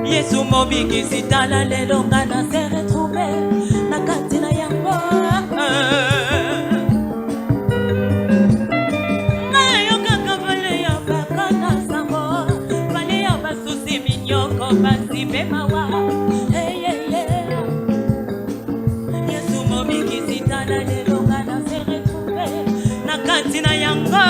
Yesu mobiki sitala lelo ngana se retrouvé na katina yango. Nayo kaka vale ya bakana sango, vale ya basusi minyoko basi bemawa. Hey hey hey. Yesu mobiki sitala lelo ngana se retrouvé na katina yango.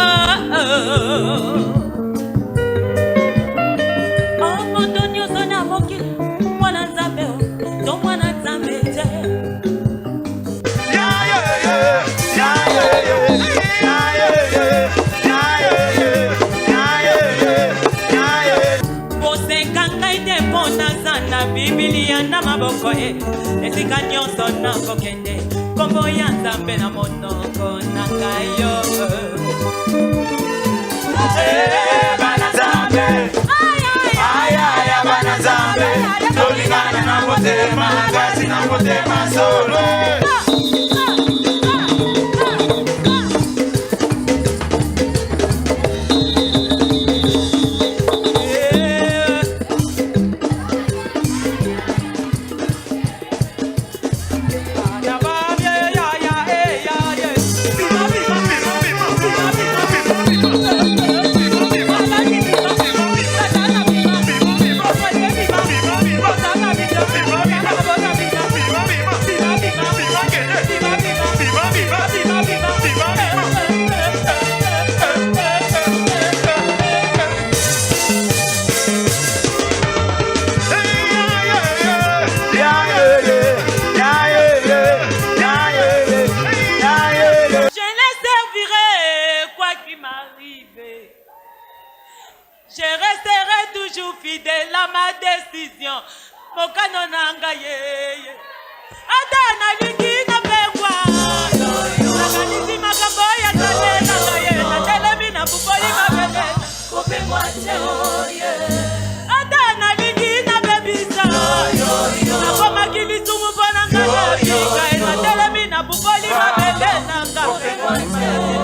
Biblia na maboko esika nyonso na kokende kombo ya Nzambe na monoko na kayo. Bana Nzambe, ay bana Nzambe, tolingana na motema ngati na motema solo. Je resterai toujours fidèle à ma décision. Mon canon n'a ye. Adana liki na bewa. Nakanisi makaboya kale na ye. Na telemi na buboli mabele. Kope mwache oye. Adana liki na bebisa. Na koma kilisu mubona ngana. Na telemi na buboli mabele. Na kope mwache oye.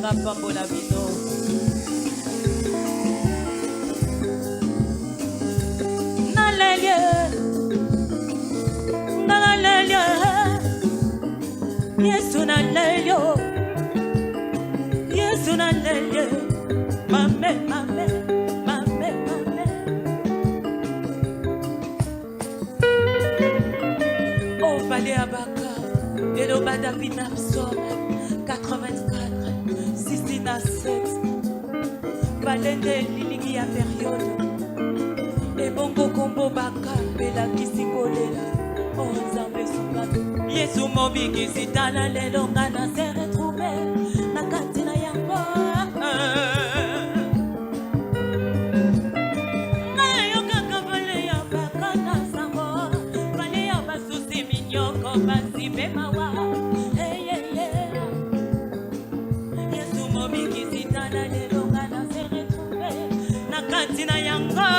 nanga pambola bino. Nalelie, nalelie, Yesu nalelie, Yesu nalelie, mame, mame, mame, mame. Oh, Valé Abaka, et le David Absor, 84, 6 à 7. Valende Liligi à période. Et bongo combo baka, bela kisikolela. Oh, Zambé Soukado. Yesu mobi kisitana lelo ngana se retrouvé. Na katina yango. Ngayo kaka vale ya baka na sango. Vale ya basusi minyoko basi bemawa. Hey, hey, hey. Yesu mobi kisitana lelo ngana se retrouvé. Na katina yango.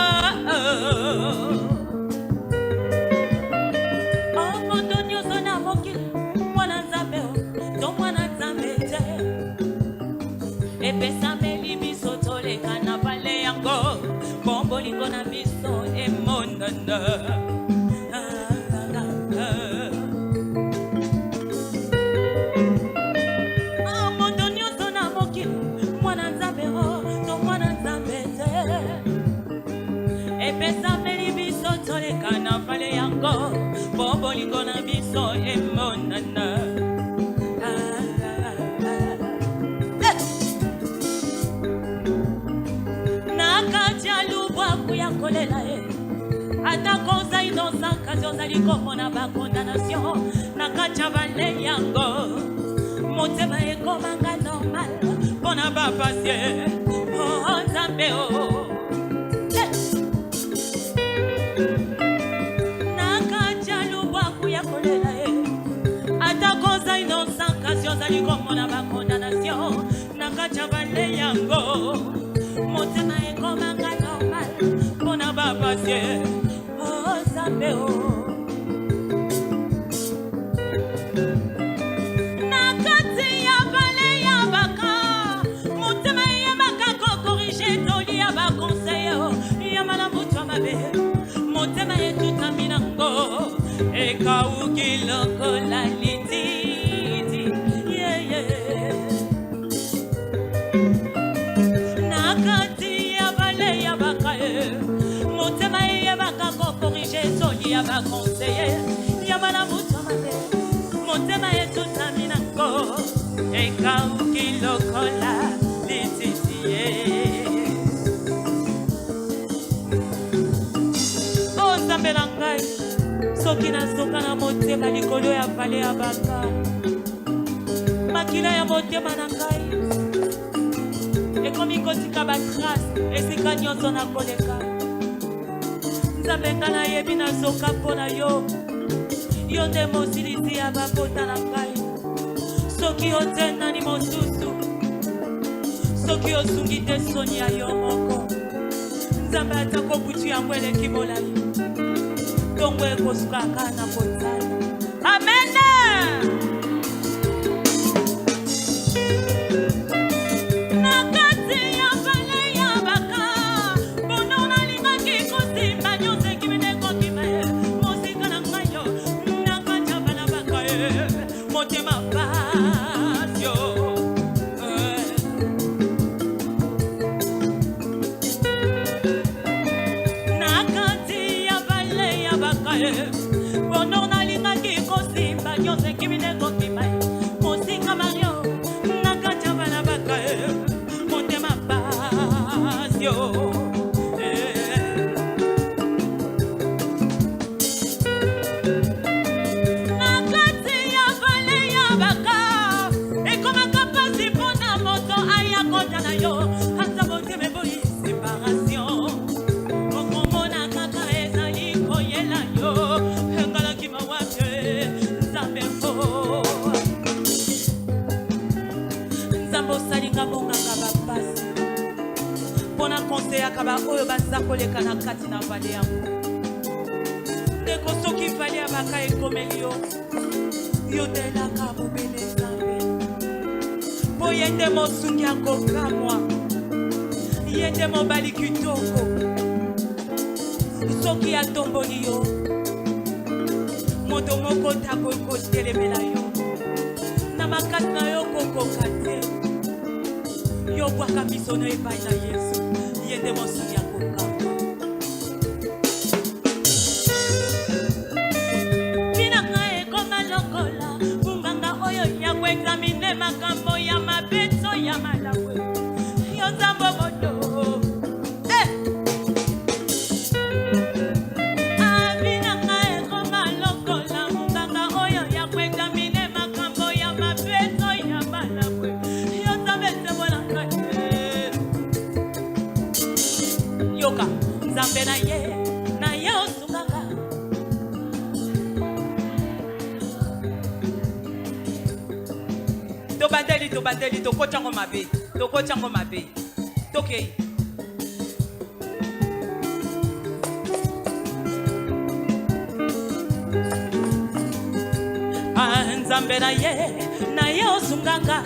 Bolingo na biso emonana. Moto nyonso na mokili mwana nzambe to mwana nzambe te. Epesameli biso toleka na vale yango. Bolingo na biso emonana. Atakoza inosa kazi ozali komona ba condamnation na kacha vale yango. Motema ekomanga normal pona ba passer. Oh Nzambe oh. Na kacha lubwaku ya kolela atakoza inosa kazi ozali komona ba condamnation na kacha vale yango. Motema ekomanga normal pona ba passer. Nakati ya vale ya baka, motema ya baka ko corriger toli ya ba conseiller ya malamutu mabe, motema ya tuta minango e kauki lokola lititi yeah yeah. Nakati ya vale ya baka motema ya baka ko corriger toli ya ba conseiller ya malamutu mabe, motema ya tuta minango e kauki lokola lititi yeah. Oh Nzambe na ngai, soki nazoka na motema likolo ya vale ya baka, makila ya motema na ngai ekomi kotika batrace esika nyonso nakoleka. Nzambe nga nayebi nazoka mpona yo, yo nde mosilisi ya babota na ngai. Soki ote nani mosusu, soki osungi te soni ya yo moko, Nzambe atako butu yango eleki molai, tongo ekosuka kaka na kotala. Amen. Akaba oyo bazakoleka na kati na vale yango. Ndeko soki vale ya baka ekomeli yo, yo telaka mobele Nzambe. po yende mosungi akokamwa yende mobali kitoko soki atomboli yo moto moko takotelemela yo na makasi na yo kokoka te yo bwaka miso na epai na Yesu yende mosungi akokamwa. Examine makambo ya mabeto ya malawe yo zambo moto abina ngae koma lokola munganga oyo ya kuexamine makambo ya mabeto ya malawe yo zambe sebola ngae yoka zambe na ye osunganga tobandeli tokochango mabe tokei nzambe na ye osunganga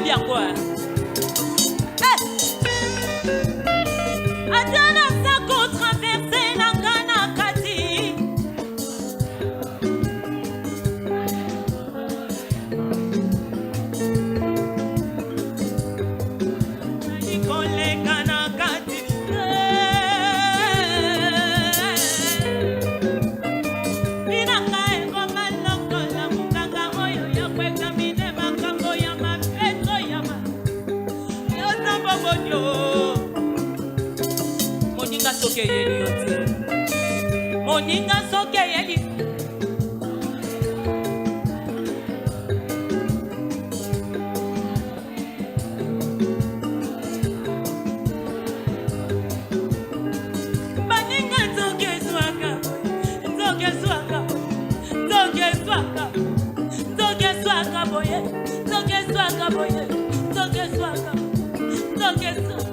bien quoi. Adana sako traverser la Kanakati. Ikole Kanakati. Inaka eko malokola munganga oyo ya kuexamine makambo ya mabeto ya ma. Moninga soke yeli yote. Moninga soke yeli. Maninga soke swaka. Soke swaka. Soke swaka. Soke swaka boye. Soke swaka boye. Soke swaka. Soke swaka.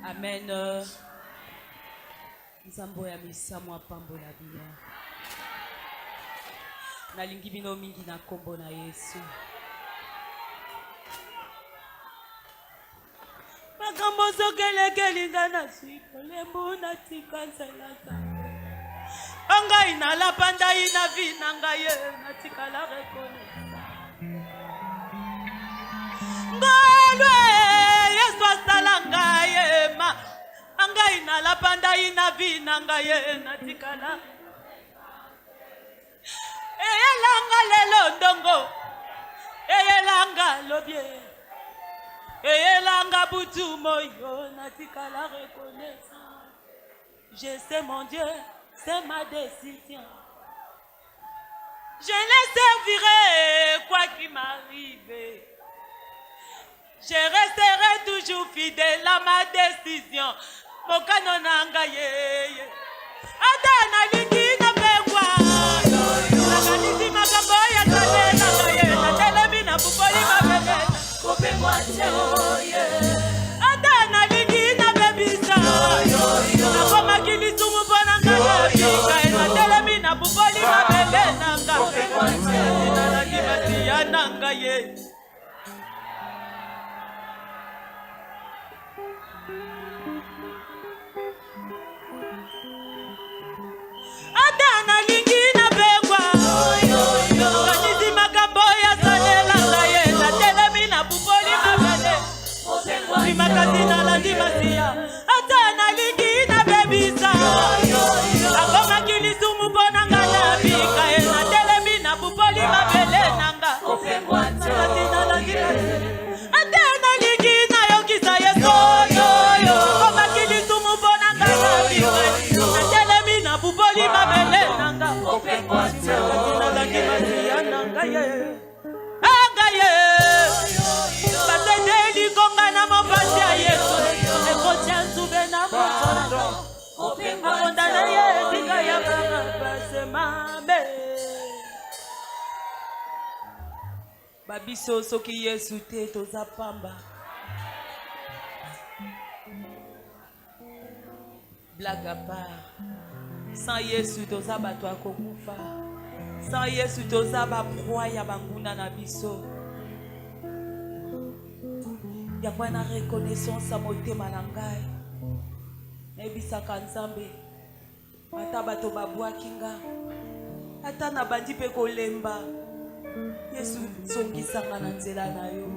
Amen. Nzambo ya misamu apambola bino. Nalingi bino mingi na kombo na Yesu. Makambo sokelekeli ngana swiko lembu na tika nzelaka. Angai na lapanda ina vina ngaye na tika la rekonesa. Ngolwe Yesu asala ngaye ma. Angai na lapanda ina vina ngaye na tika la. Eyelanga lelo ndongo. Eyelanga lobye. Eyelanga Nanga butu moyo natika la reconnaissance. Je sais mon Dieu, c'est ma décision. Je les servirai quoi qu'il m'arrive. Je resterai toujours fidèle à ma décision. Mokano nanga ye. Adana lingi na pewa. Nakanisi makambo ya kale nanga ye. Natelemi na buboli mabele. Kope mwache oye. Adana lingi na bebisa. Nakoma kilisumu bona ngana bika. Natelemi na buboli mabele nanga. Kope mwache oye. Nalagi matia nanga ye. Adana lingi na begwa. Kanisi makambo ya salela ngaye. Na telemi na buboli mabele. Limakasi na landimasia. Adana lingi na bebisa. Akoma kilisumu bona ngana bika. Na telemi na buboli mabele nanga. Limakasi na landimasia. Adana lingi na yokisa yeso. Akoma kilisumu bona ngana bika. Na telemi na buboli mabele nanga. Nanga ye. Angaye. Batendeli konga na mopasi ya Yesu. Ekotia nsube na motondo. Akondana ye tika ya base mame. Babiso soki Yesu te toza pamba. Blague à part. Sans Yesu toza bato akokufa. Sans Yesu toza ba proie ya banguna na biso. Ya kwa na reconnaissance a motema na ngai. Ebisaka Nzambe. Ata bato babwaki nga. Ata na bandi pe kolemba. Yesu zongisanga na nzela na yo.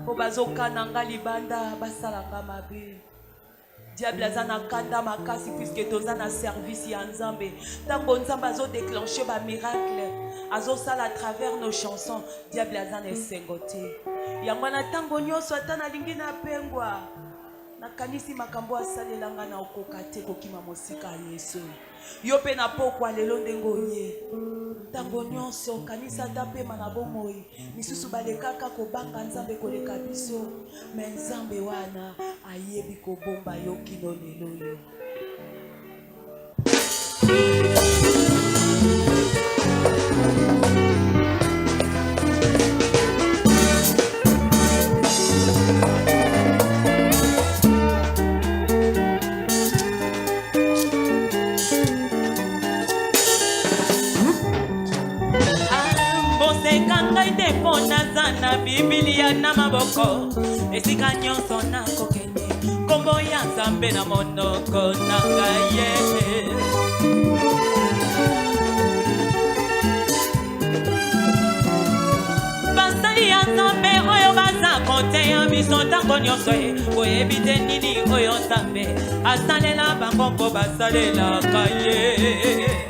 Po bazokana nga libanda basalanga mabe. Diable azana kanda makasi puisque toza na service ya Nzambe. Tango Nzambe azo déclencher ba miracle, azo sala à travers nos chansons. Diable azana esengote. Yango na tango nyonso atana lingi na pengwa. Na kanisi makambo asalelanga na okokate kokima mosika Yesu. Yo pe na pokwa lelo ndengo ye. Tango nyonso kanisa tapema na bomoi. Misusu balekaka kobanga Nzambe koleka biso. Mais Nzambe wana ayebi kobomba yo kino lelo yo. Na Biblia na maboko esika nyonso na kokende kombo ya Nzambe na monoko na ngaye. Basali ya Nzambe oyo baza konte ya biso ntango nyonso oyebi te nini oyo Nzambe asalela bango mpo basalelaka ye.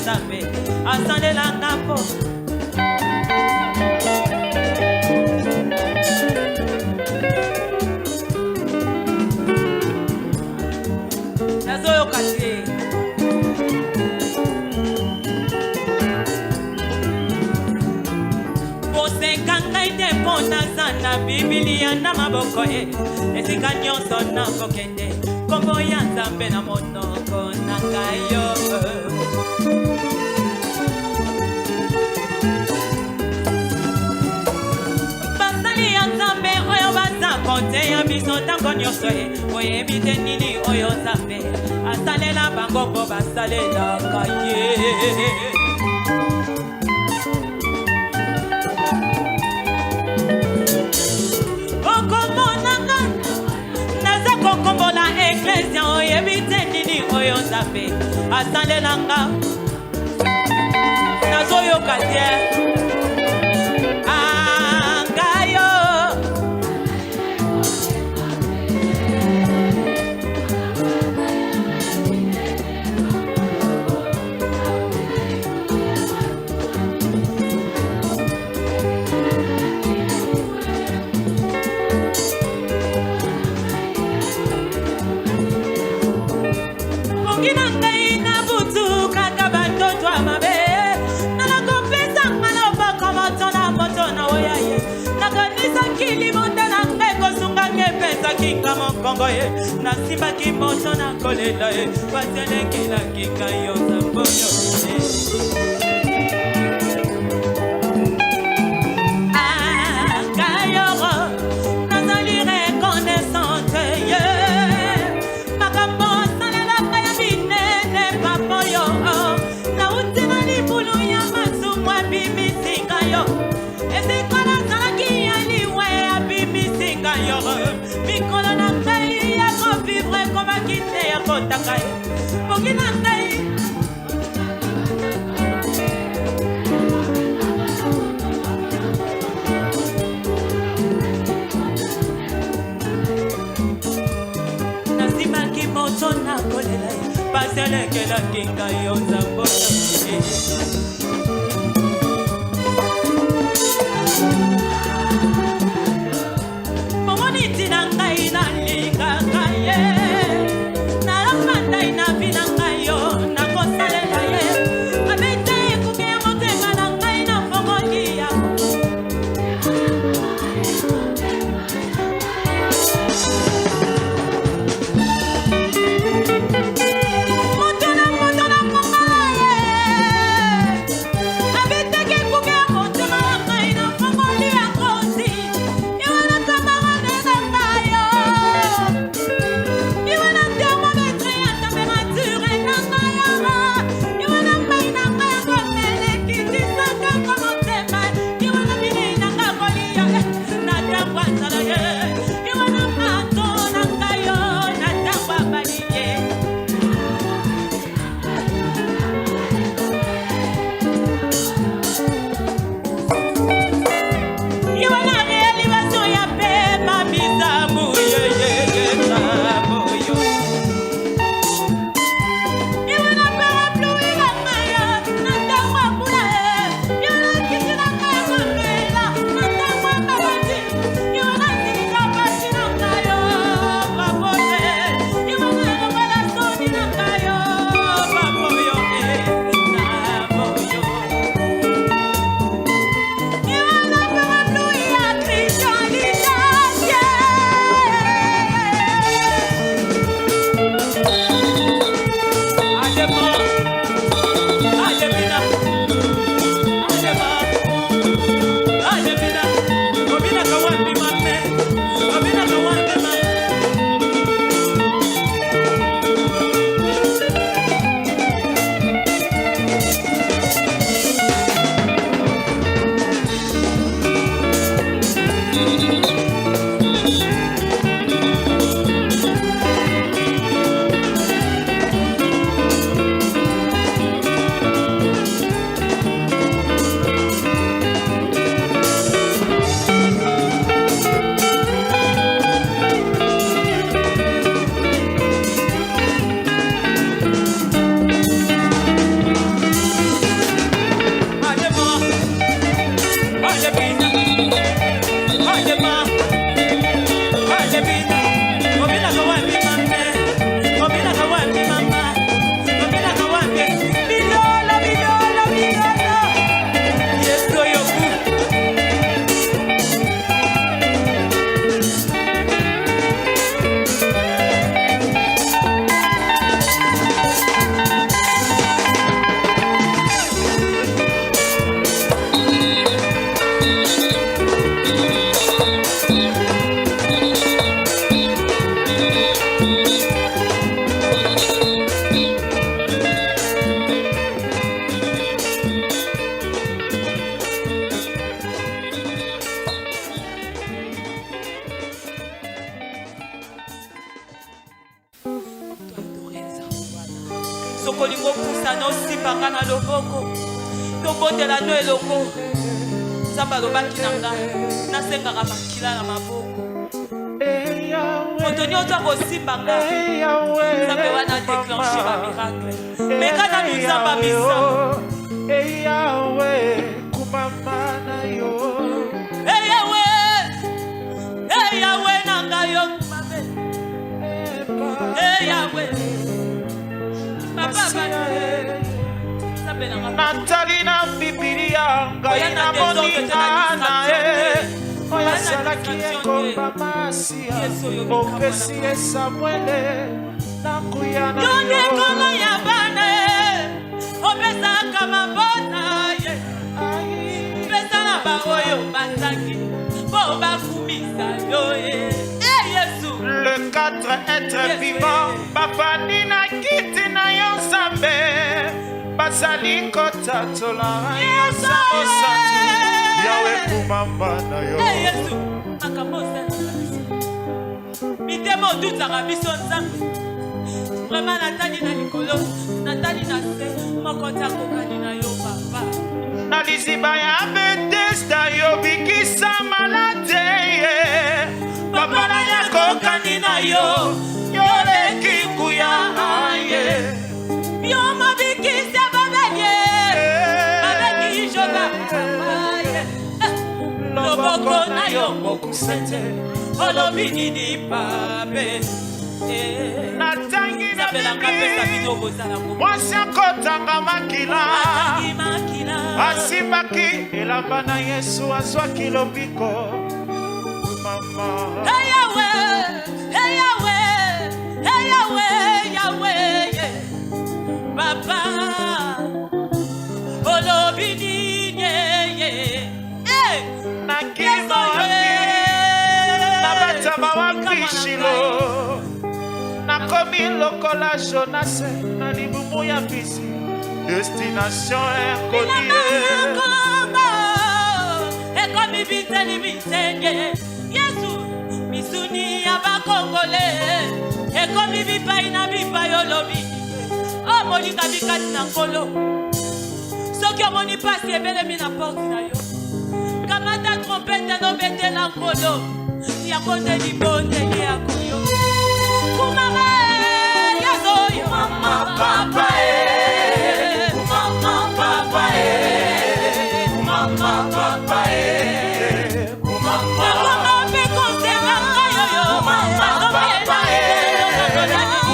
Nzambe asalela ngapo nazoyo kate posekanga ite pona sana Biblia na maboko esika nyonso na kokende kombo ya Nzambe na monoko na ngayo. Konte ya biso tango nyonso oyebi te nini oyo Nzambe asalela bango mpo basalelaka ye. Okomonanga naza kokombola eklesia oyebi te nini oyo Nzambe asalelanga nazoyoka te. Mokina ngai na butu kaka batoto amabe. Nalakopesa maloba komoto na moto na oyaye. Nakanisa kilimote na ngai kosunga ngepesa kinga mokongo ye. Nasimba kimoto na kolela ye. Waselekela kinga yo zamboyo ye. Nasimaki moto na kolela baselekela kinga yo zambo. Sokolingo pusa no sipanga na loboko. Tobondela no eloko. Samba lobaki nanga. Nasengaka makila na maboko. Motonio to ko simbanga. Sabe wana déclencher ba miracle. Mekana nuzamba misa. Yahweh kumama na yo. Yahweh nanga yo kumame. Yahweh. natali na Biblia ngai na moninga na oyo asalaki ekomba Masia opesi ye Samuele nakuya na yo yondekolo ya bana opesaka mabota ye pesa na baoyo bazaki po bakumisa yo Yesu le 4 êtres vivants bafandi na kiti na yo Nzambe basali kotatola yosamosatu yawe kumamba na yo Yesu akamosa mitemo tutaka biso Nzambe vraiment natali na likolo natali na se mokota kokani na yo papa na liziba ya Bethesda yo bikisa malade papa na ya kokani na yo leki kuya aye yo mabikisa babelie babeki jola aye loboko na yo mokusete olobi nini pape natangi na bibi mwasi akotanga makila asimbaki elamba na Yesu azwaki lobiko mama Hey Yahweh, hey Yahweh, hey Yahweh, Yahweh, yeah. Papa olobi nini hey nakimo na batama wa Shilo nakomi lokola Jonas na libumu ya bisi destination inconnue ekomi biteni bitenge Yesu misuni ya bakongole ekomi bipai na bipai olobi omolinga bikati na nkolo soki omoni pasi ebelemi na porte na yo kamata trompete nobetela nkolo yango nde libondeli ya koyo kumama yazoyo mama papa mama papa mama papa mama pe konsenga yoyo mama papa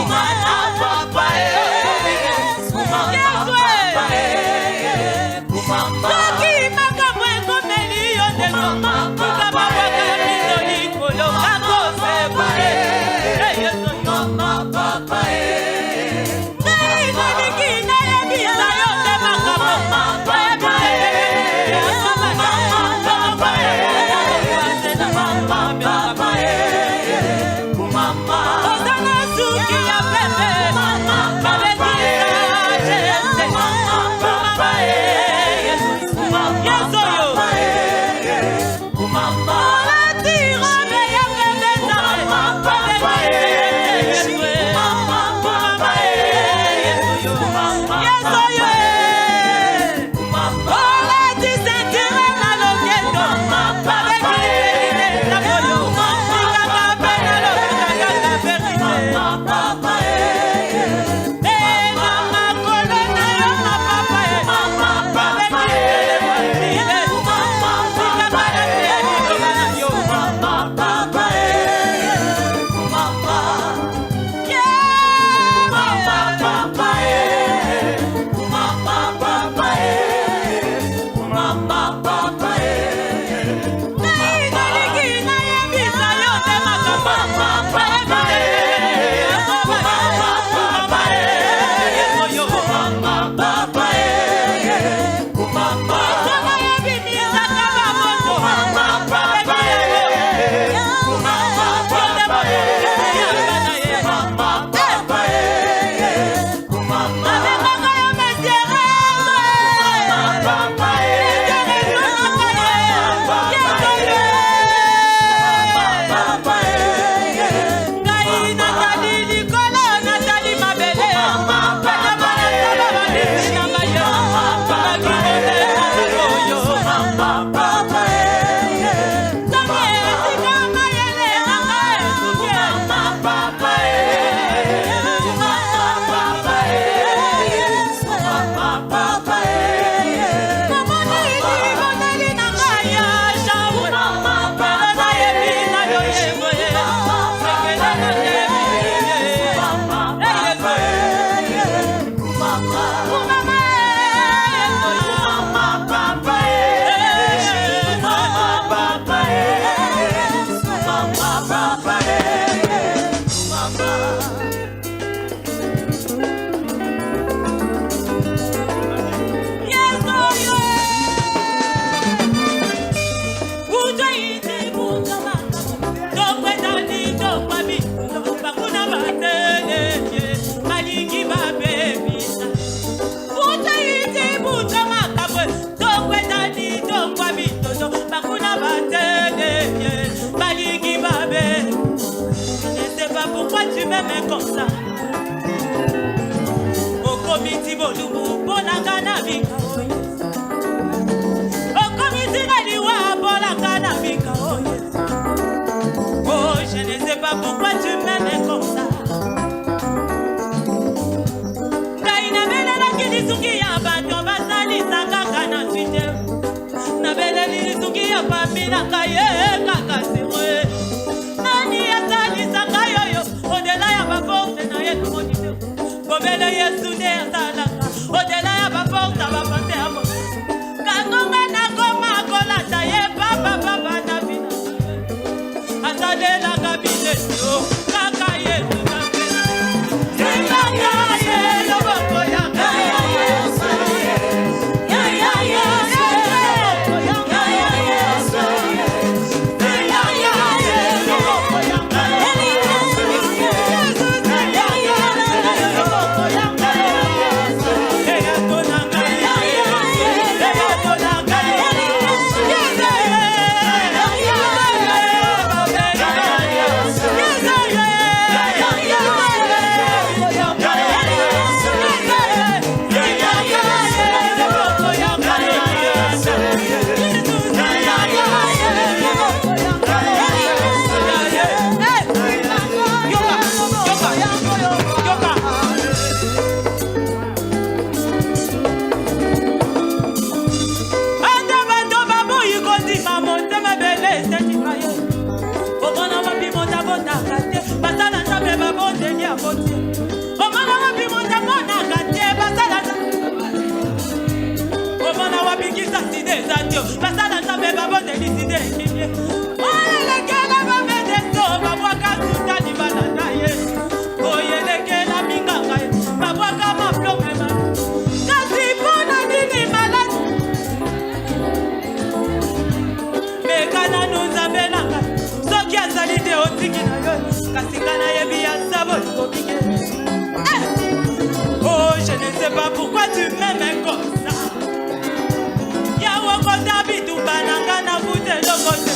mama papa soki makambo ekomeli yo nde mama papa bakala biso likolo kakosebale m'aimes comme ça. Au comité Bolumbu, Bonangana Vika. Au comité Raliwa, Bonangana Vika. Oh, je ne sais pas pourquoi tu m'aimes comme ça. Kaina bela la kidisuki ya bato basali sanga na twite. Na bela li suki ya pamila kaye kakasire. Nani asali sanga yoyo odela ya baporte na yetu modite. Bobele yesu de asalaka odela ya baporte bapante amo. Kangonga na koma kola taye papa papa na bina. Asalela kabile yo kakaye na bina. Sanga ye lo boko ya kaya yesu. Ya ya yesu. Ya ya yesu. Ya ya yesu lo boko ya kaya yesu. Ya ya yesu lo boko ya kaya yesu. Ya tona kaya yesu. Ya tona kaya yesu. Ya ya Basala nzambe babonde liside kimye. Oyelekela bamedeso babwaka sutani banana ye. Oyelekela minganga ye babwaka maplome ma. Kasi pona nini malade. Mekana nzambe nanga. Soki azali te otiki na yo. Kasi kana yebi ya sabo likobike. Oh, je ne sais pas pourquoi tu m'aimes comme ça. Dabitu bananga na bute lokote.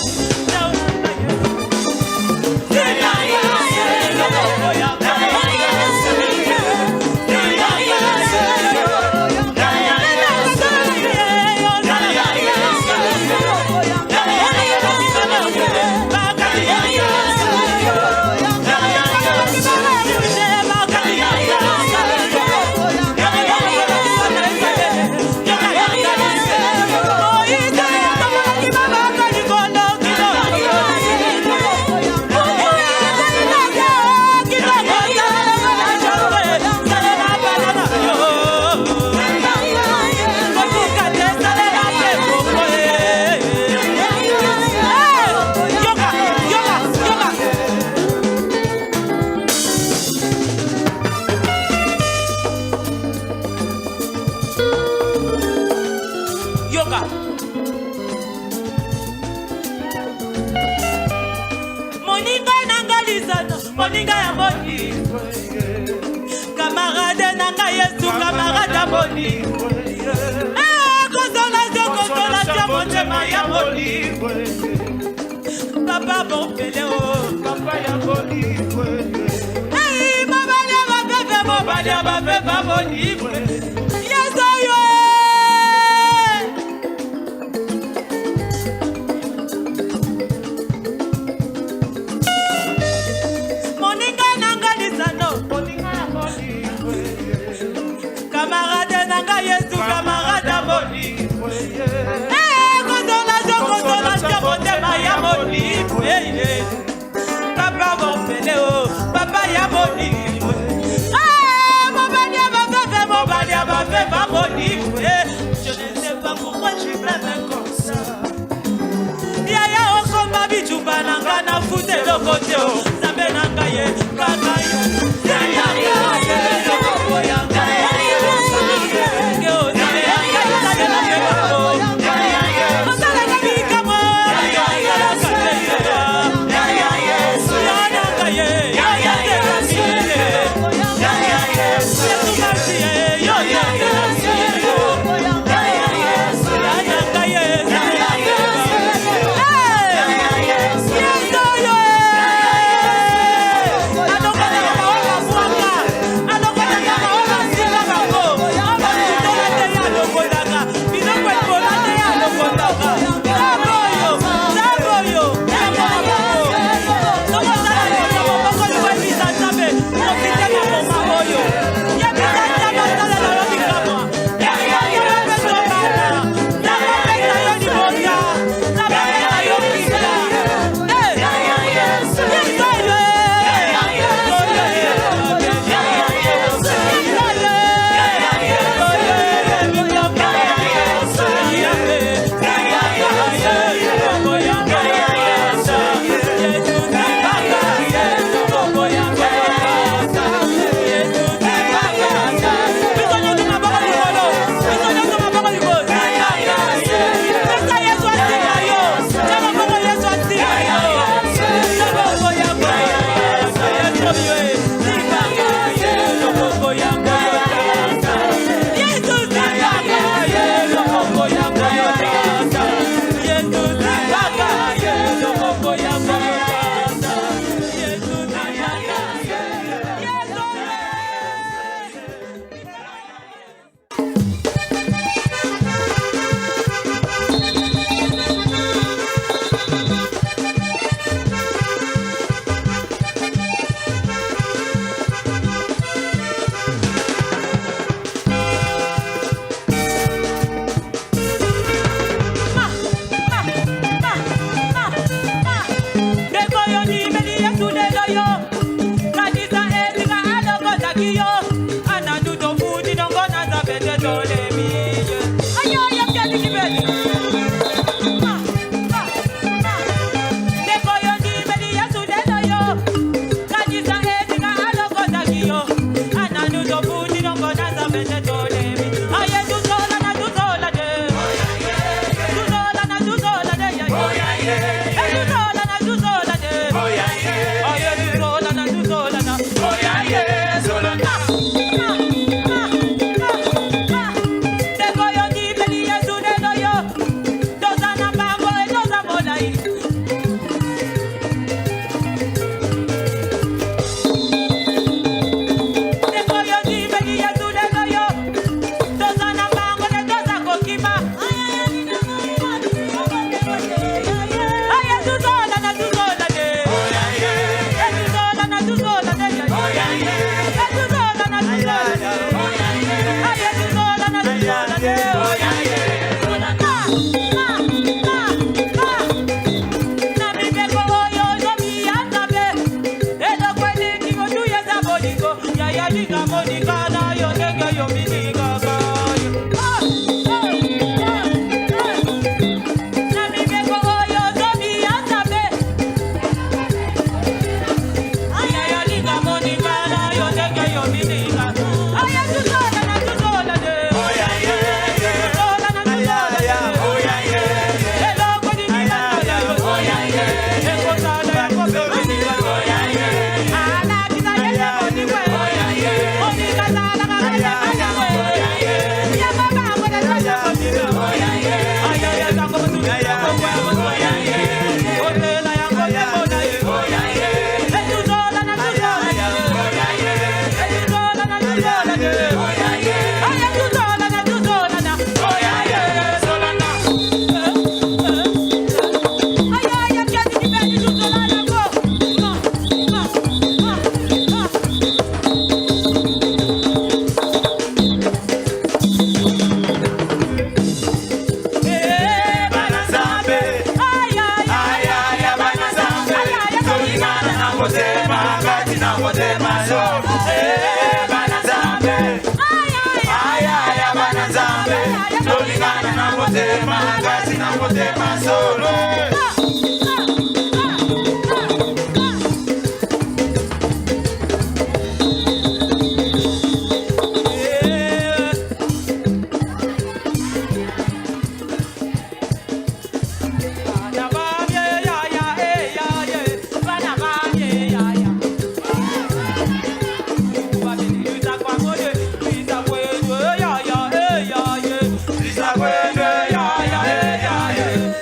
Moninga ya moni camarade nanga yesu camarade moni consolation motema ya moni papa bon pele o papa ya moni mobali ya bafefe moni yesu yo camarade nanga yesu camarade moni consolation motema ya moni papa mopele o papa ya moni mobali ya bafefe moni je ne sais pas pourquoi tu m'aimes comme ça yaya okoma bijuba nanga na fute lokote o zambe nanga ye kaka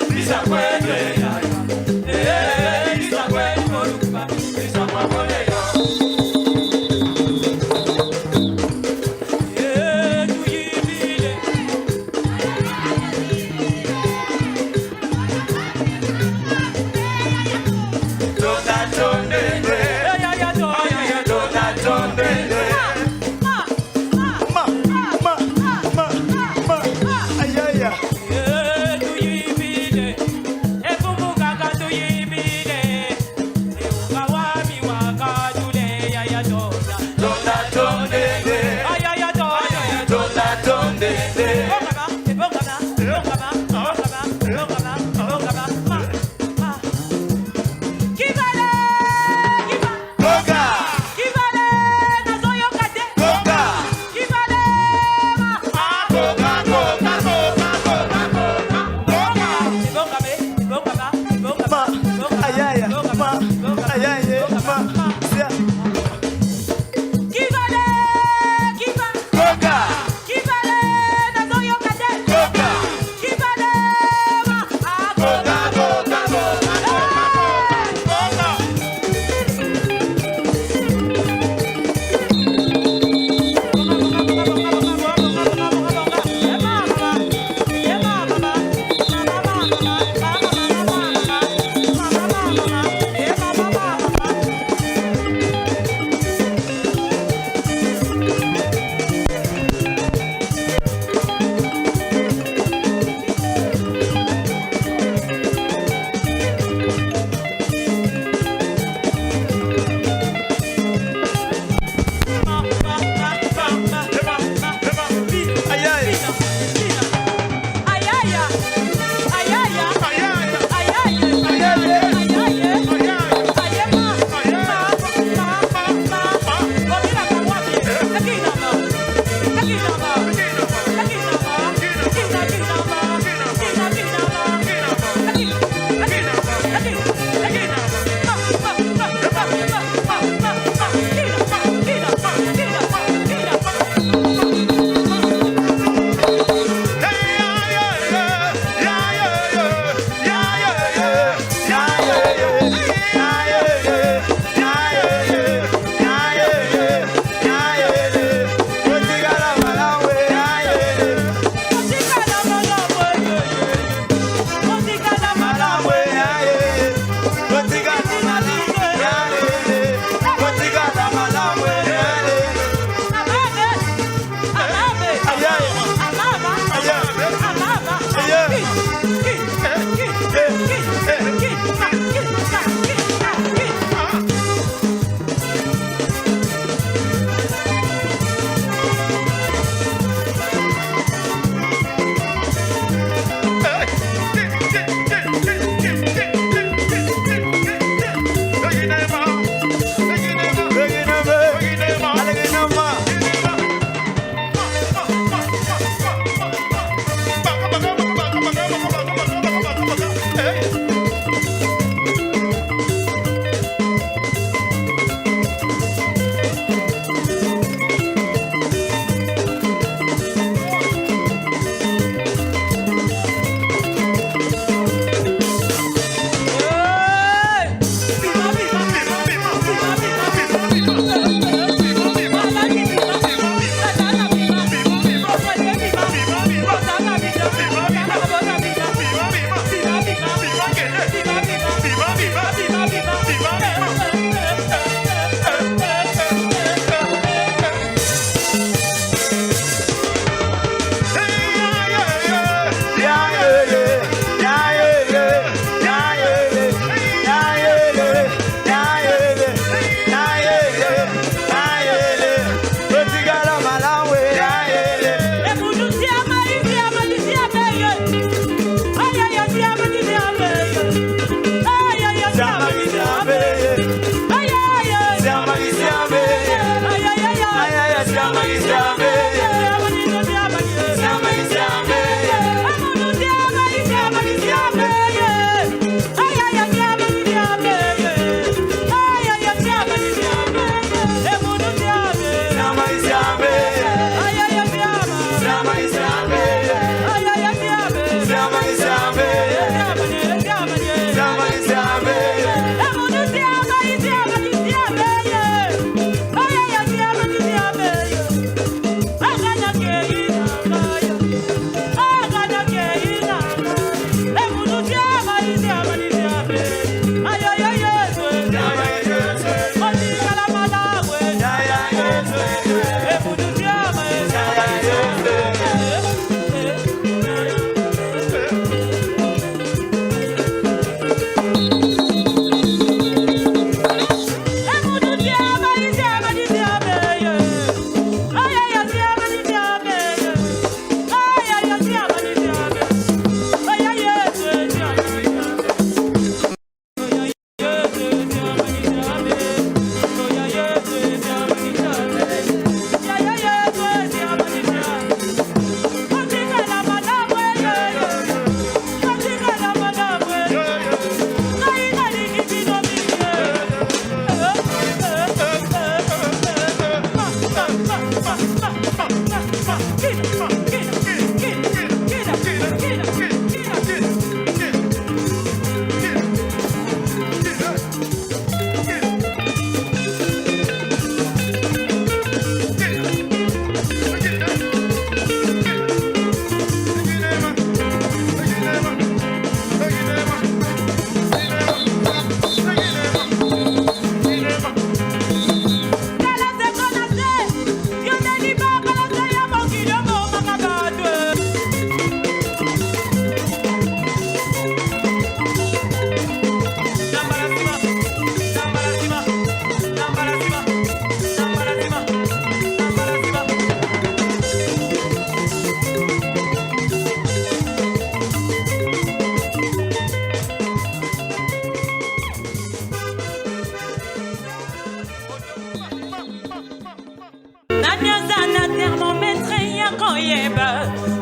Lisa Kwende,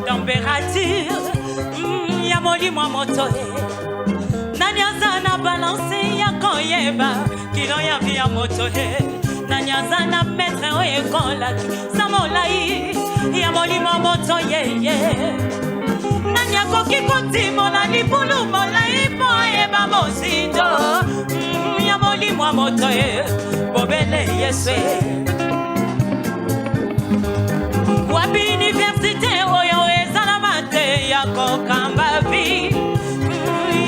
Température, yamoli moi motoe. Nanyaza na balance ya koyeba, kilo ya via motoe. Nanyaza na metre oye kola, samolai, yamoli moi motoe ye. Nanyako kikuti mola lipulu mola ipo eba mosindo. Yamoli moi motoe, bobele yeswe. Wapi université oyo ezala mate ya kokamba vi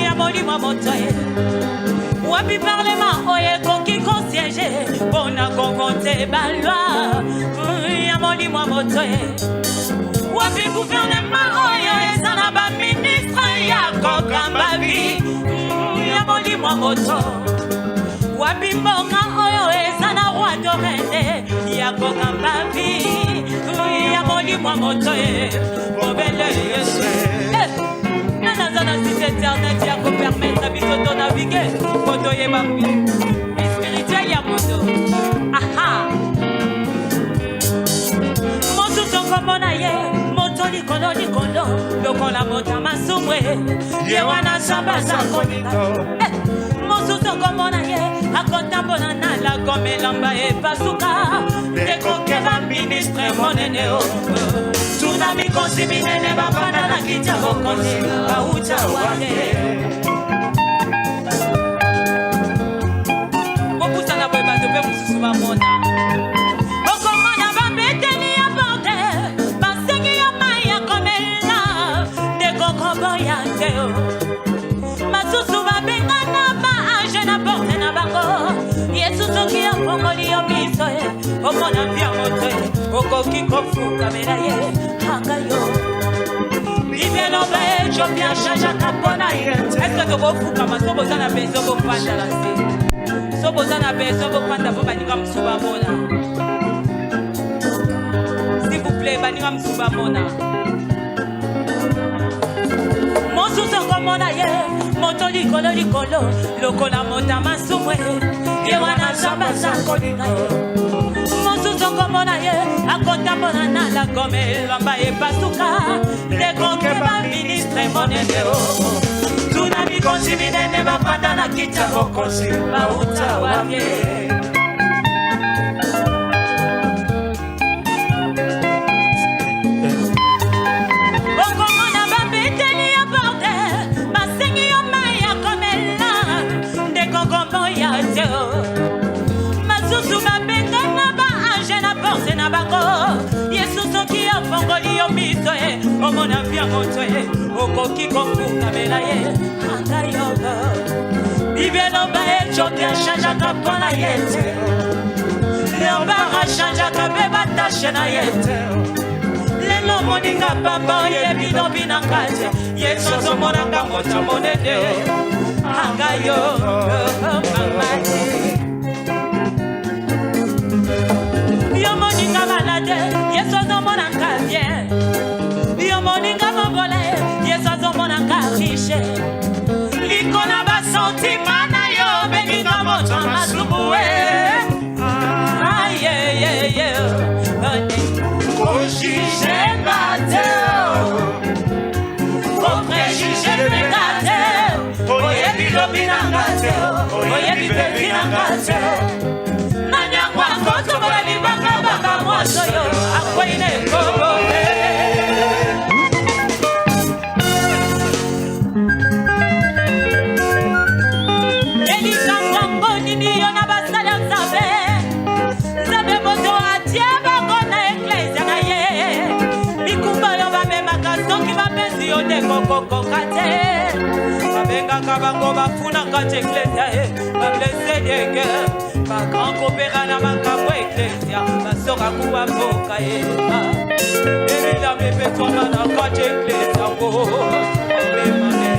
ya molimo motoye. Wapi parlement oyo koki kosiège pona kokonte balwa ya molimo motoye. Wapi gouvernement oyo ezala ba ministre ya kokamba vi ya molimo moto. Wapi mbonga oyo ezala roi d'orene ya kokamba vi ya molimo motoye. Mobele yesu nanazana site internet ya ko permettre biso to naviguer koto ye bambi spirituel ya moto. Aha moto tokomona ye moto likolo likolo lokola mota masumwe ye wana samba sakonito. Moto tokomona ye akotambola na la komelamba e pasuka dekokela ministre monene o. Tuna mikosi minene babana na kicha bokonzi baucha wale. Moputa na bweba dobe mususu bamona. Okomona bambeteni ya borde basengi ya maya komela dekokobo ya teo. Masusu babengana ba age na porte na bango. Yesu soki ya pongoli yo miso e omona via mote okoki kofuka mera ye hangayo ibelo be jopia chacha kapona ye. Est-ce que tu kofuka masobo zana bezo ko panda la se sobo zana bezo ko panda po baninga msuba mona s'il vous plaît baninga msuba mona mosuso komona ye moto likolo likolo lokola mota masumwe ye wana samba sakonina ye mosuso komona ye kotambola na lakome elamba epasuka ndekonge baministre monene tuna mikonzi minene bapanda na kiti ya bokonzi bauta wake okomona babeteli ya borde basengi yo mai ya komela ndekokombo ya te masusu babengana baange na porte na bango yesu soki afongoli yo miso ye omona bia moto ye okoki kofukamela ye anga yogo bibeloba ecoki achangeaka mpona ye te leoba achangeaka mpe batashe na ye te lelo moninga papa oyebi lobi na kate yesu azomonanga moto monene anga yo mamate yo moninga malade yesu azomonanga bien yo moninga mobole yesu azomonanga riche likona basentima na yo beninga moto masubuwe ayeyeye ojuge bate oprejuge pekate oyebi lobi nanga te oyebi pepi nanga te nanyangwa kotobola libanga baba mwaso yo akwaine kobo elikangango nini yo na basala nzambe nzambe moto atie bango na eklesia na ye bikumba yo bamemaka soki bapesi yo nde kokokoka te babengaka bango bafunaka te eklesia ye bablese dege bagrand kopera na makambo eklesia basoka kuwa mboka ye ebila mepetwanga na kati eklesia ngo mabemabe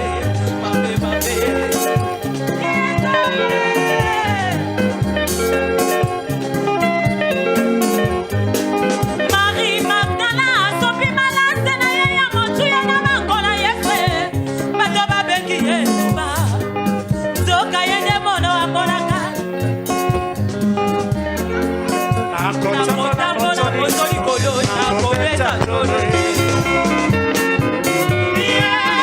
mabemabe Yeah.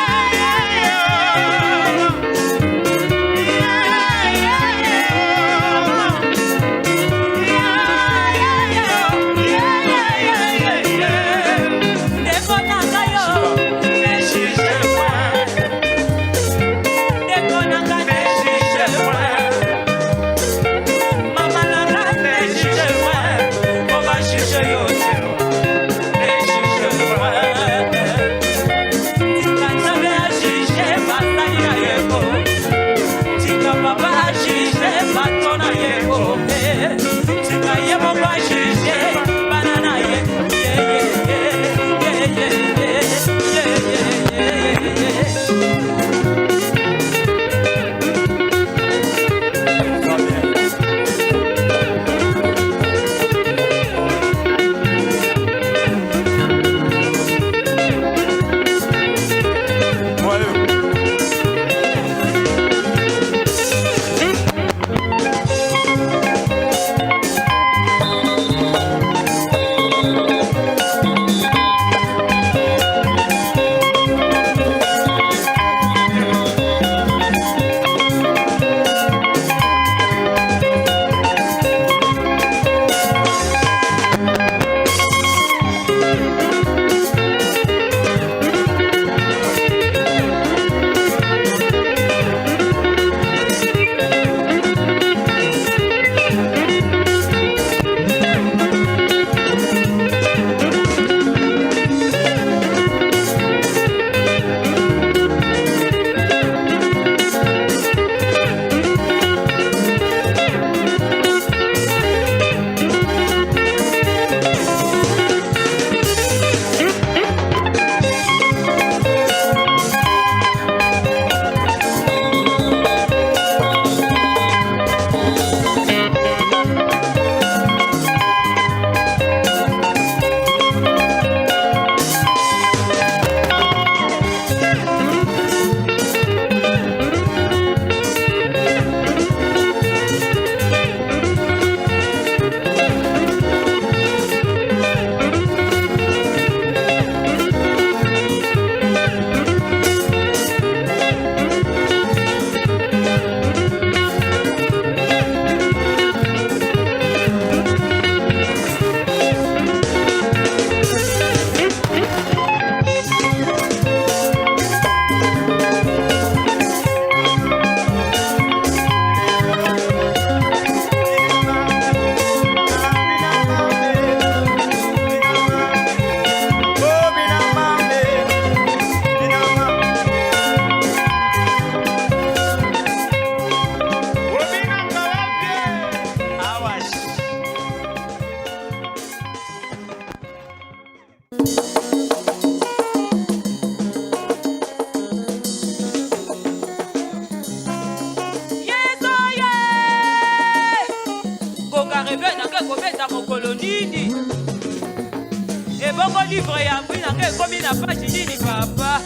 livre ya mbwi na ngai ekomi na page nini papa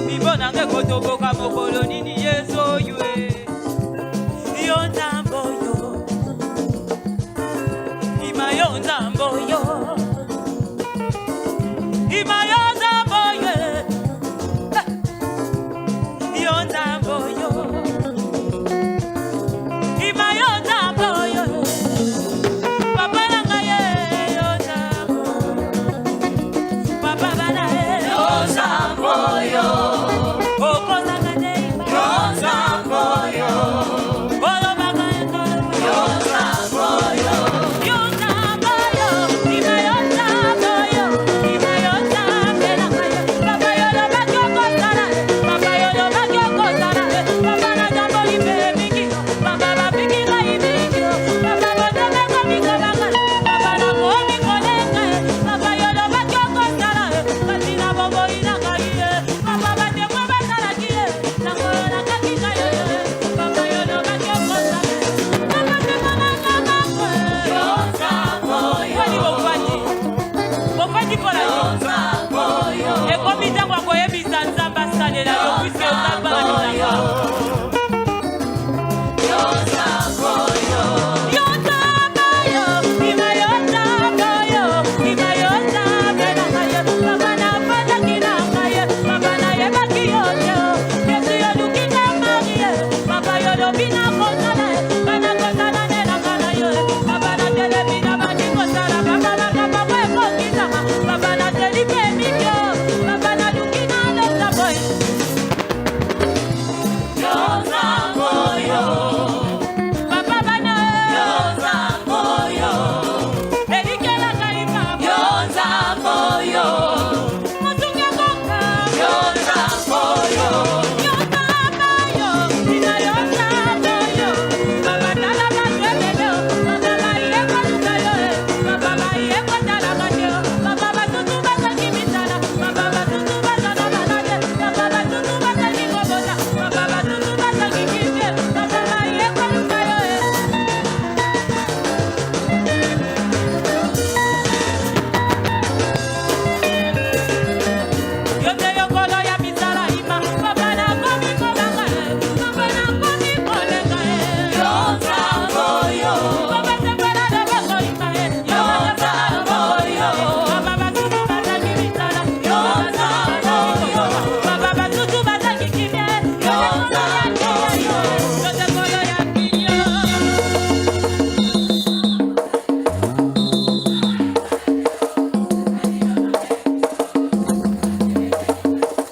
bibo na ngai kotoboka mokolo nini yesu oyo yo nzambe oyo ima yo nzambe oyo ima yo nzambe oyo yo nzambe oyo ima yo nzambe oyo papa na ngai yo nzambe papa bana yo nzambe oyo okozanga te yo nzambe oyo olobaka yo nzambe oyo yo nzambe oyo ima yo nzambe oyo ima yo nzambe na ngai papa yo lobaki okosala papa yo lobaki okosala papa na nzambe olipe mingi papa bapiki ngai mingi papa boteme komikobanga papa na komi kolenga papa yo lobaki okosala kasi na bomoi na ngai papa batemwe basalaki nango nakaki ngai papa yo lobaki okosala papa temonangangangwe yo nzambe oyo wali bofandi mpola ekomi ntango ya koyebisa nzambe asalela yo puiske ozalba na bilanga yo nzambe oyo ima yo nzambe oyo ima yo nzambe na ngai papa nafandaki na ngai papa nayebaki yo te yesu yoluki nga ngai papa yolobi nakosala kana kosala nelanga na yo papa natelebi na bandi kosala papa makambo ekokisaka papa nateli mpe mikio papa naluki na lesa boy yo nzambe oyo papa bana yo nzambe oyo elikela ngai papa yo nzambe oyo mosungi akoka yo nzambe oyo yo nzambe oyo ina yo nzambe oyo papa tala basebele papa baye koluka yo papa baye kotalaka te papa basusu bazangi misala papa basusu bazana balade papa basusu bazangi kobota papa basusu bazangi kite papa baye koluka yo yo te yokolo ya misala ima papa nakomi kobanga papa nakomi kolenga yo nzambe oyo papa sepela loboko ima yo nzambe oyo papa basusu bazangi misala yo nzambe oyo papa basusu bazangi kimie yo nzambe oyo yo te kolo ya kinyo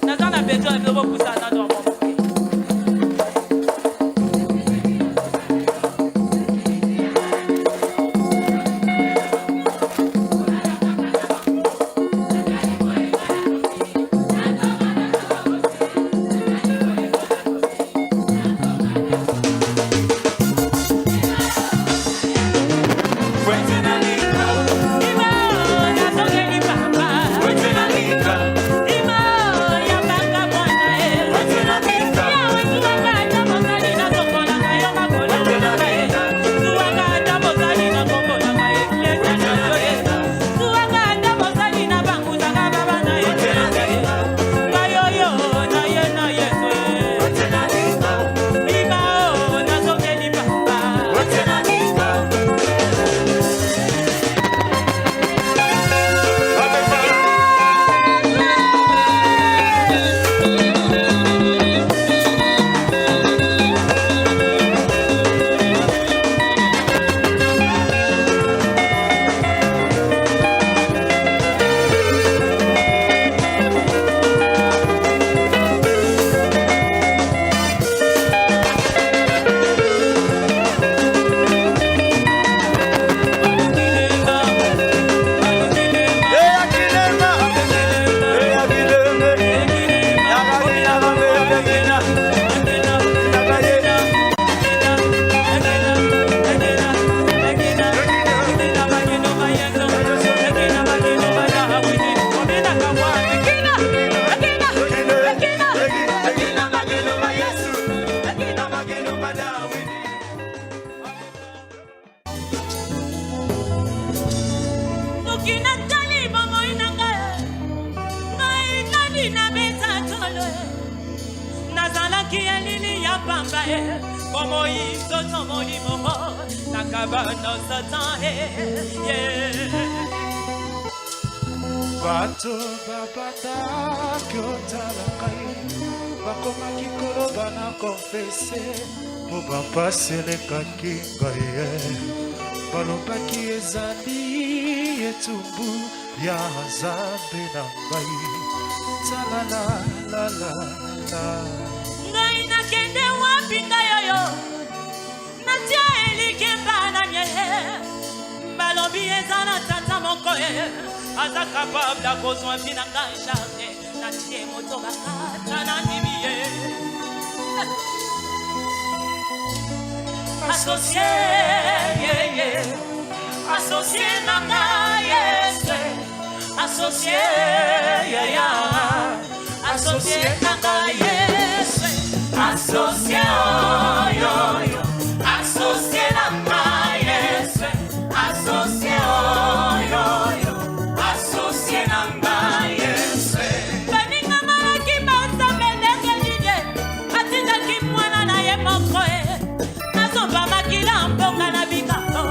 naza na besoin ya kopusa na ndo moke ima nazongeli papa ima ya banga mwana ya wetuwanga ata mozali na kombo na ngai yo makolo tuwanga ata mozali na kombo na ngai eklesa nayoyesa tuwanga ata mozali na banguzanga baba na ye ngai oyo na ye na yesu ima o nazongeli papa Kinatali mama inanga Azalaki elili ya pamba Como iso tomoni momo Nakabano satan Bato babata kyotalakai Bakomaki koloba na konfese Po bapaselekaki ngaye Balobaki ezali etumbu ya Nzambe na ngai Talala la la la Ngai nakende wapi ngayoyo Natia elikemba na miehe Balobi ezana tata moko Aza capable à besoin finanga chargé Natie moto bakata na nibiye Associé Associé nanga yeswe Associé Associé nanga yeswe Associé yo Associé nanga yeswe Associé yo Associé nanga yeswe Baninga malaki bauta melenge lide Atinda kimwana na ye moko Nazoba makila mbonga na bikako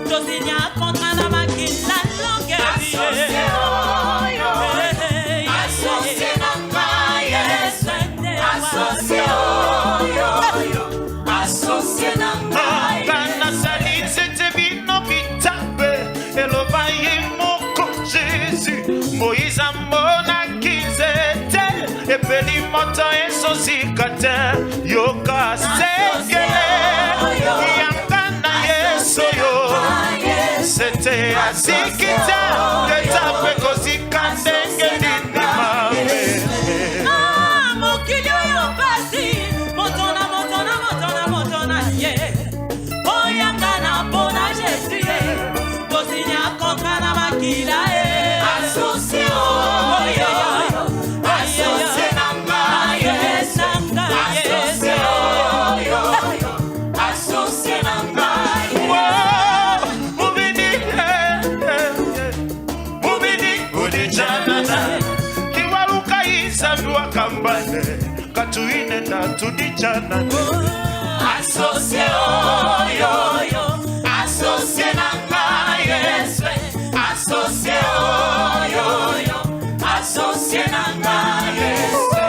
Tosinya kontra na makila longe Associé yo Associé nanga yeswe Associé yo Associé nanga yeswe Kana sali sete bino bitabe Eloba ye moko Jésus Moïse amona kizete Epeli moto esozikate Yoka sengele Yangana yeso yo Sete azikita Ketape kozika ndengeli ndimame Mokilio yo pasi Motona ye Oyangana bona Jésus Tosinya kontra na makila Associé Associé nanga yeswe Associé nanga Mubini udijanana Kiwaruka isabwa kambane Katuine na tudijanana Associé Associé nanga yeswe Associé Associé nanga yeswe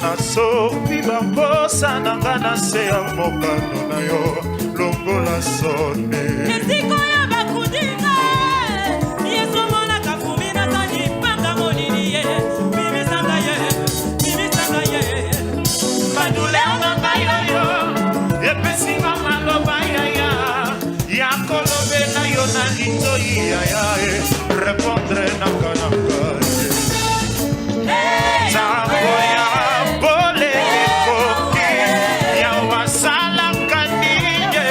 Nasopi bambosa nanga na se ya mokano na yo longola sone Esiko ya bakudinga Yesu mona kafumi na tani panga molini ye Bimisanga ye Badule nganga yoyo Epesinga maloba yaya Yakolobe na yo na litoi yaya Repondre na kanaka Tango ya bole koki Ya wasala kanije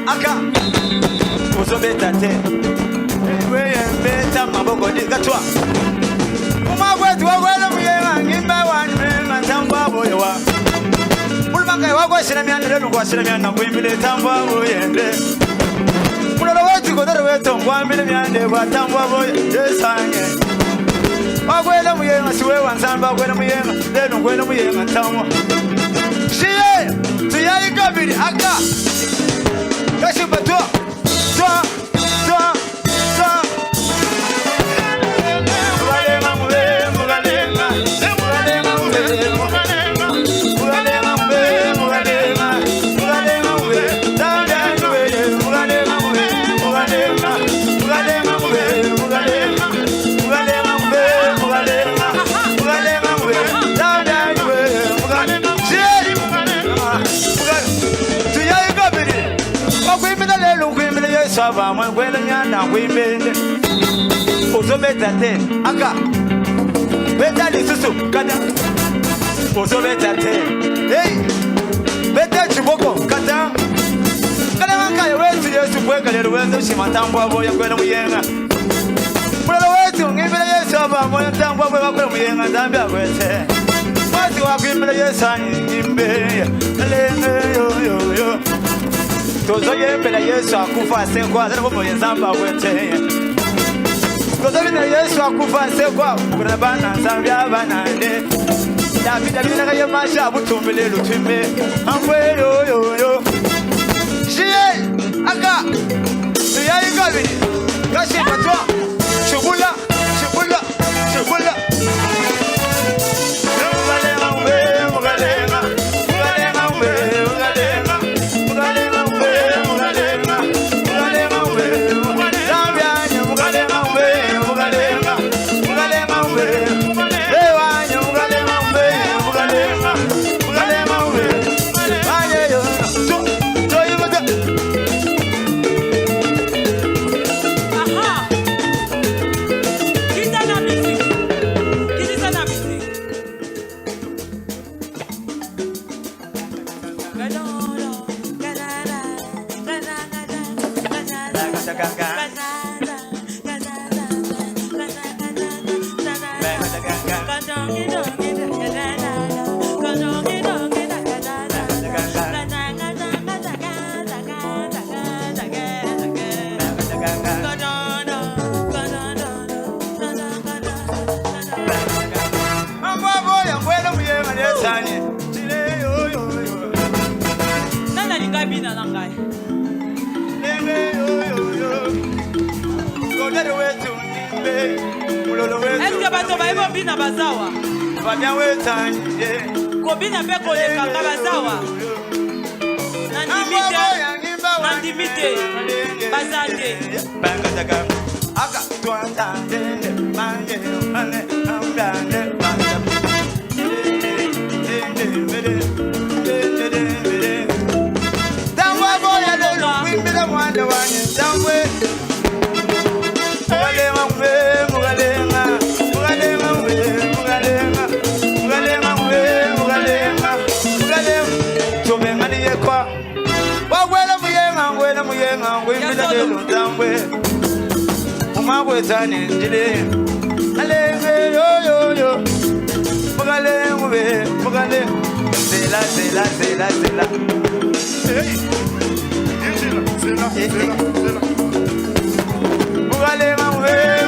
Aka uzobeta te wewe mbeta maboko dikatwa umagwetu wagwela muyema ngimba wanwe matamba boyewa mulumaka wagwashira myandele nukwashira myanda kwimbile tamba boyende mulolo wetu kodoro wetu ngwambile myande kwatamba boye yesange wagwela muyema siwe wansamba wagwela muyema lenu gwela muyema tamba shiye tuyayi kabiri aka Kashi batwa twa mugalenga mugalenga Sava mwengwele nyanda kwimende uzobeta te aka beta lisusu kada uzobeta te hey beta chiboko kada kada wankaye wetu Yesu kwekalero wetu shimatambwa boye kwela muyenga mulalo wetu ngimbele Yesu aba moyo tambwa bwe bakwela muyenga zambia kwete mwati wakwimbele Yesu ngimbe lenge yo Tozo yembele Yesu akufa sekwa zero boye zamba wete Tozo bina Yesu akufa sekwa kuna bana zambia bana ne David bina ka yemasha butumbele lutume amwe yo Shiye aka Tuyayi kabiri Kashi batwa Shubula Est-ce bato baebo bina bazawa? Babia wetanje. Ko bina pe ko le kanga bazawa. Nandimite. Bazande. Banga daga. Aka twantande manje mane ambande banga. lutambwe umagwetani njile alenge yo yo yo mugale mube mugale zela zela zela zela hey zela zela zela mugale mube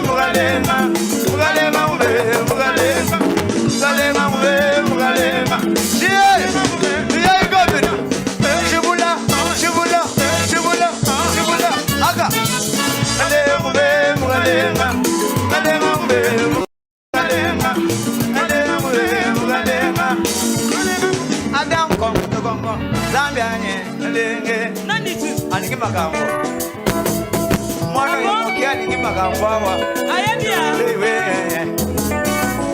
mugale mugale mube mugale mugale mube mugale ma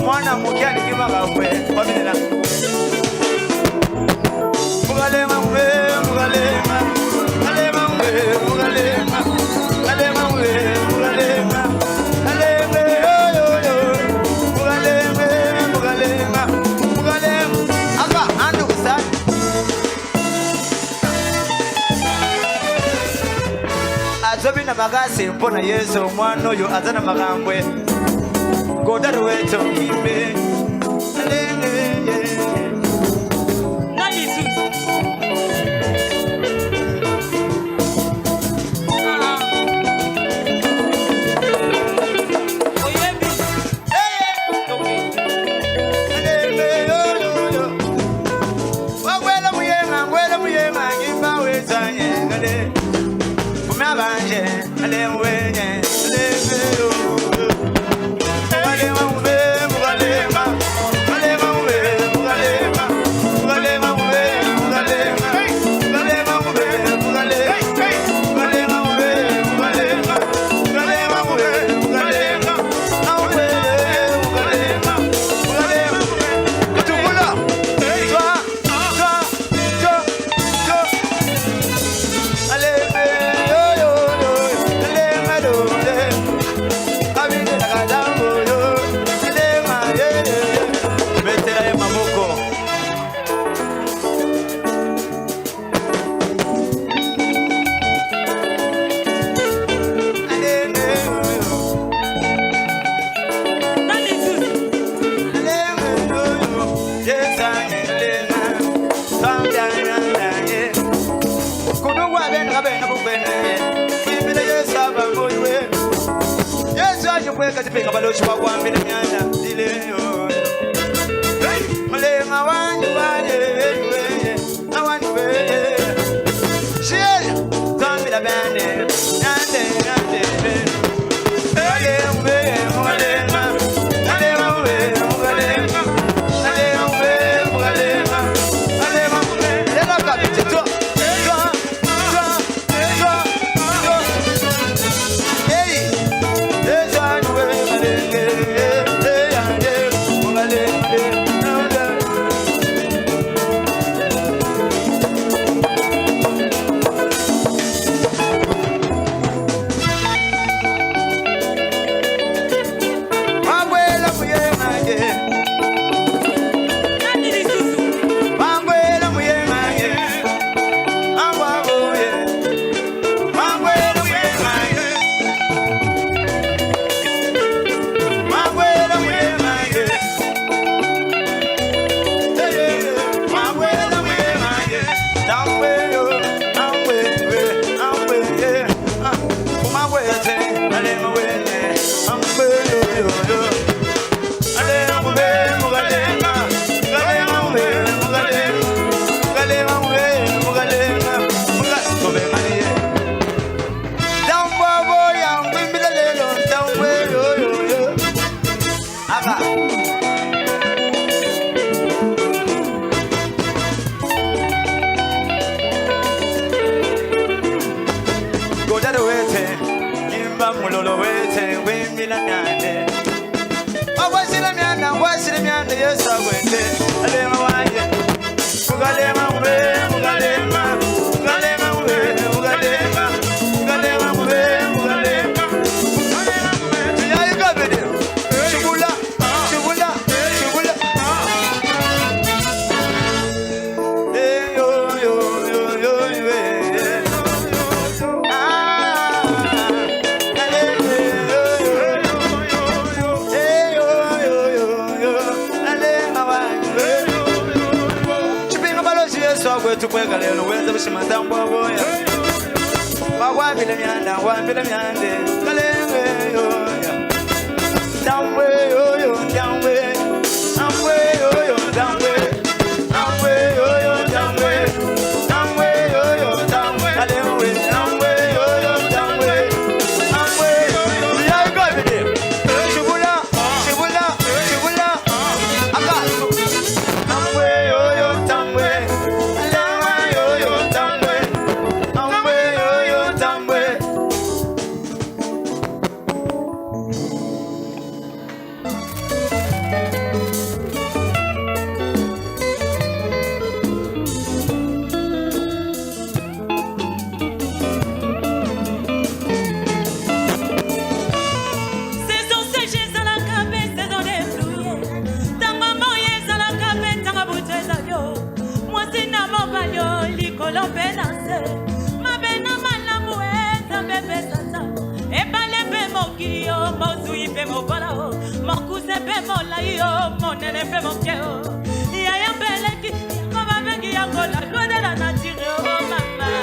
Mwana mukia ni magambo wabinela mugalema mwe mugalema mugalema mwe mugalema mugalema mwe mugalema mugalema yo yo yo mugalema mugalema mugalema aka andu kusa azobina magasi mpona Yesu mwana yo azana magambwe Godar weto ibe alenge na Jesus oyebi okay alenge yo yo yo wawela muyema ngimba wezanye ngale kumabanje ale mwenye alenge yo Katipeka balochi wa kwambira nyanda dile yo male mawanyu waje awanyu we shia kwambira bande nyande nyande ale mwe male ma ale mwe male ma ale mwe male ma ale mwe lela kabite to hey so kwetu kwega lero wenza bushimanda mbwaboya wawabile myanda wambile myande kalenge yo down way yo down way down way yo down way down way yo down way down way yo down way kalenge down way yo down way down way ya go bide shibula shibula shibula aka down way yo down way down way yo down way down way yo down way. Saison séchée dans la cabine, saison débrouillée. Dans maman est dans la cabine, dans la bouteille d'avion. Moi c'est na mon bagnole, l'icolo pénancé. Ma bena malamoué, ça bébé sasa. Et pas les bé mon guillot, mon soui fait mon bolao. Mon cousin fait mon laïo, mon nene fait mon kéo. Y'a un bel qui, comme avec Yangola, loi de la nature, oh maman.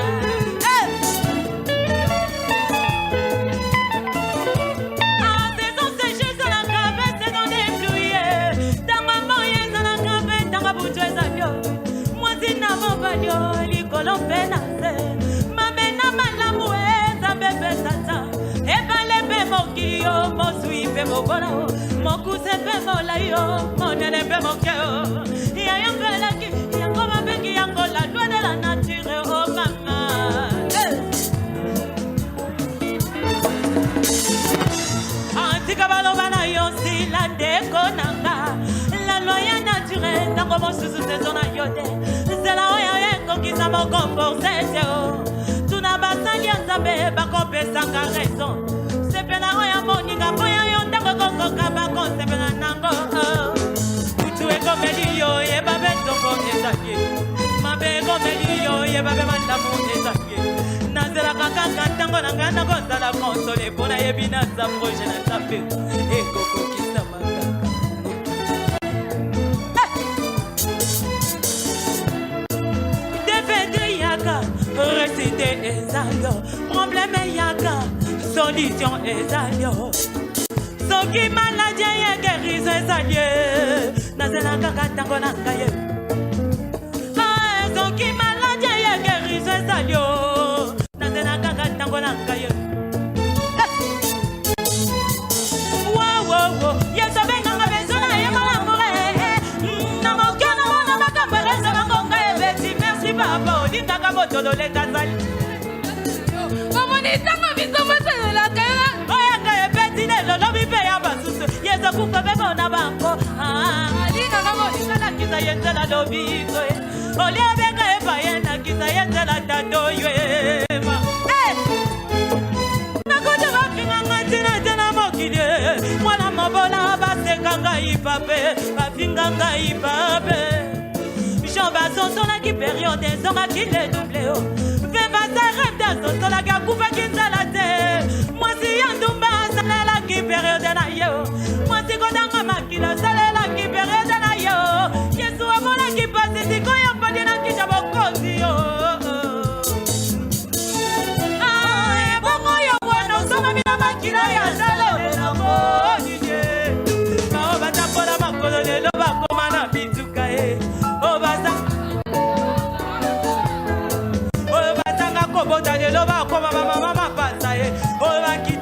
Saison séchée dans la cabine, saison débrouillée. Dans maman est dans la cabine, dans la bouteille d'avion. Moi c'est na mon bagnole, l'icolo pénancé. Ma bena malamoué, ça bébé sasa. Et pas les bé mon guillot, mon soui fait mon bolao. Mon cousin fait mon laïo, mon nene fait mon kéo. Y'a un bel qui, y'a comme avec Yangola, loi de la nature, oh maman. Antika balobana yosi la dekonanga. La loi naturelle, dans mon sous saison na yode. C'est la oya kokisa mon comportement. Tu n'as pas sali anzabe, bako pesanga raison. C'est pena oya moninga boya yonda koko kaba konse pena nango. Tu es comme Elio, et babe toko ezaki. Ma be comme Elio, et babe mandamu ezaki. Nazela kakanga tango nangana konsa la console pona yebina za projet na tape. Et koko kisa makaka. Défendre yaka, réciter ezalio. Problème yaka, solution ezalio. Soki maladie ye guérison ezalio. Nazela kaka tango nangaye. Soki maladie ye guérison ezalio. Nazela kaka tango nangaye. Wow wow wow, yeso benga bezona ye malamure. Na mokana mona makambere za makonga ebeti. Merci papa, olinga kabotolo le kazali. Omonitanga bisomo la kera. Oya ebeti le lolo bipe ya basusu. Yeso kuko bebo na banko. Alina ngamo ikala kiza yenzela lobiko. Olia benga eba yena kiza yenzela tato ywe. Nakote bafinga ngatina tena mokile. Mwana mabola basekanga ipape. Bafinga nga ipape. Jean Basson la qui période sera qui les doublé. Fais pas ta rêve dans son la coupe qui salate. Moi si Yandoumba la qui période na yo. Moi si Godanga makila la qui période na yo. Yesu amona qui passe si koya pas de na qui jabokozi yo. Ah e bongo yo bueno soma mina makila ya sale na mo nije. Ka obata pora makolo le lo ba komana bituka e. Obata Obata ngakobota le lo ba koma mama pasa e. Obaki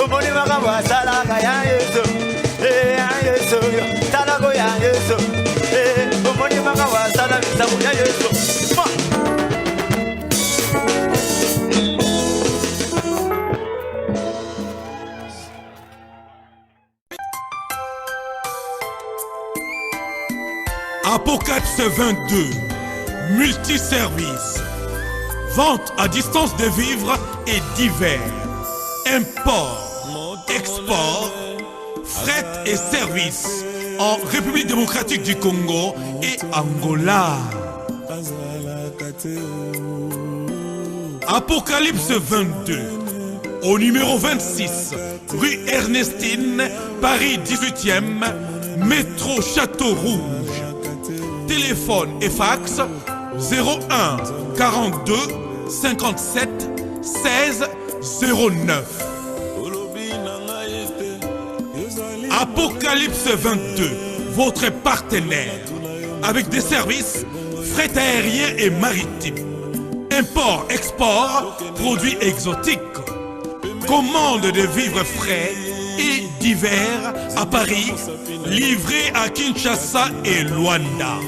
omoni makambo asalaka ya Yesu ya Yesu talako ya Yesu omoni makambo asala bisango ya Yesu. Apocalypse 22, multiservice, vente à distance de vivres et divers, import, export, fret et services en République démocratique du Congo et Angola. Apocalypse 22, au numéro 26, rue Ernestine, Paris 18e, métro Château Rouge. Téléphone et fax 01 42 57 16 09. Apocalypse 22, votre partenaire, avec des services fret aérien et maritime, import, export, produits exotiques, commande de vivres frais et divers à Paris, livrés à Kinshasa et Luanda.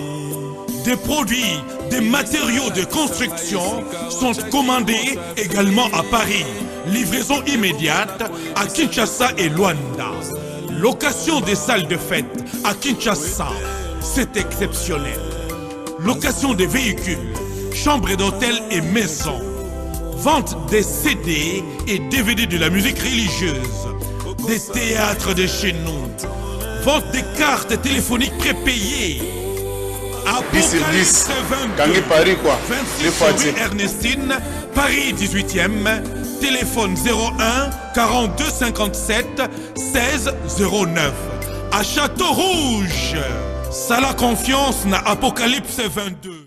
Des produits, des matériaux de construction sont commandés également à Paris. Livraison immédiate à Kinshasa et Luanda. Location des salles de fête à Kinshasa, c'est exceptionnel. Location des véhicules, chambres d'hôtel et maisons. Vente des CD et DVD de la musique religieuse. Des théâtres de chez nous. Vente des cartes téléphoniques prépayées. Apocalypse 22, Paris quoi. 26 rue Ernestine, Paris 18e, téléphone 01 42 57 16 09. À Château Rouge, Sala Confiance na Apocalypse 22.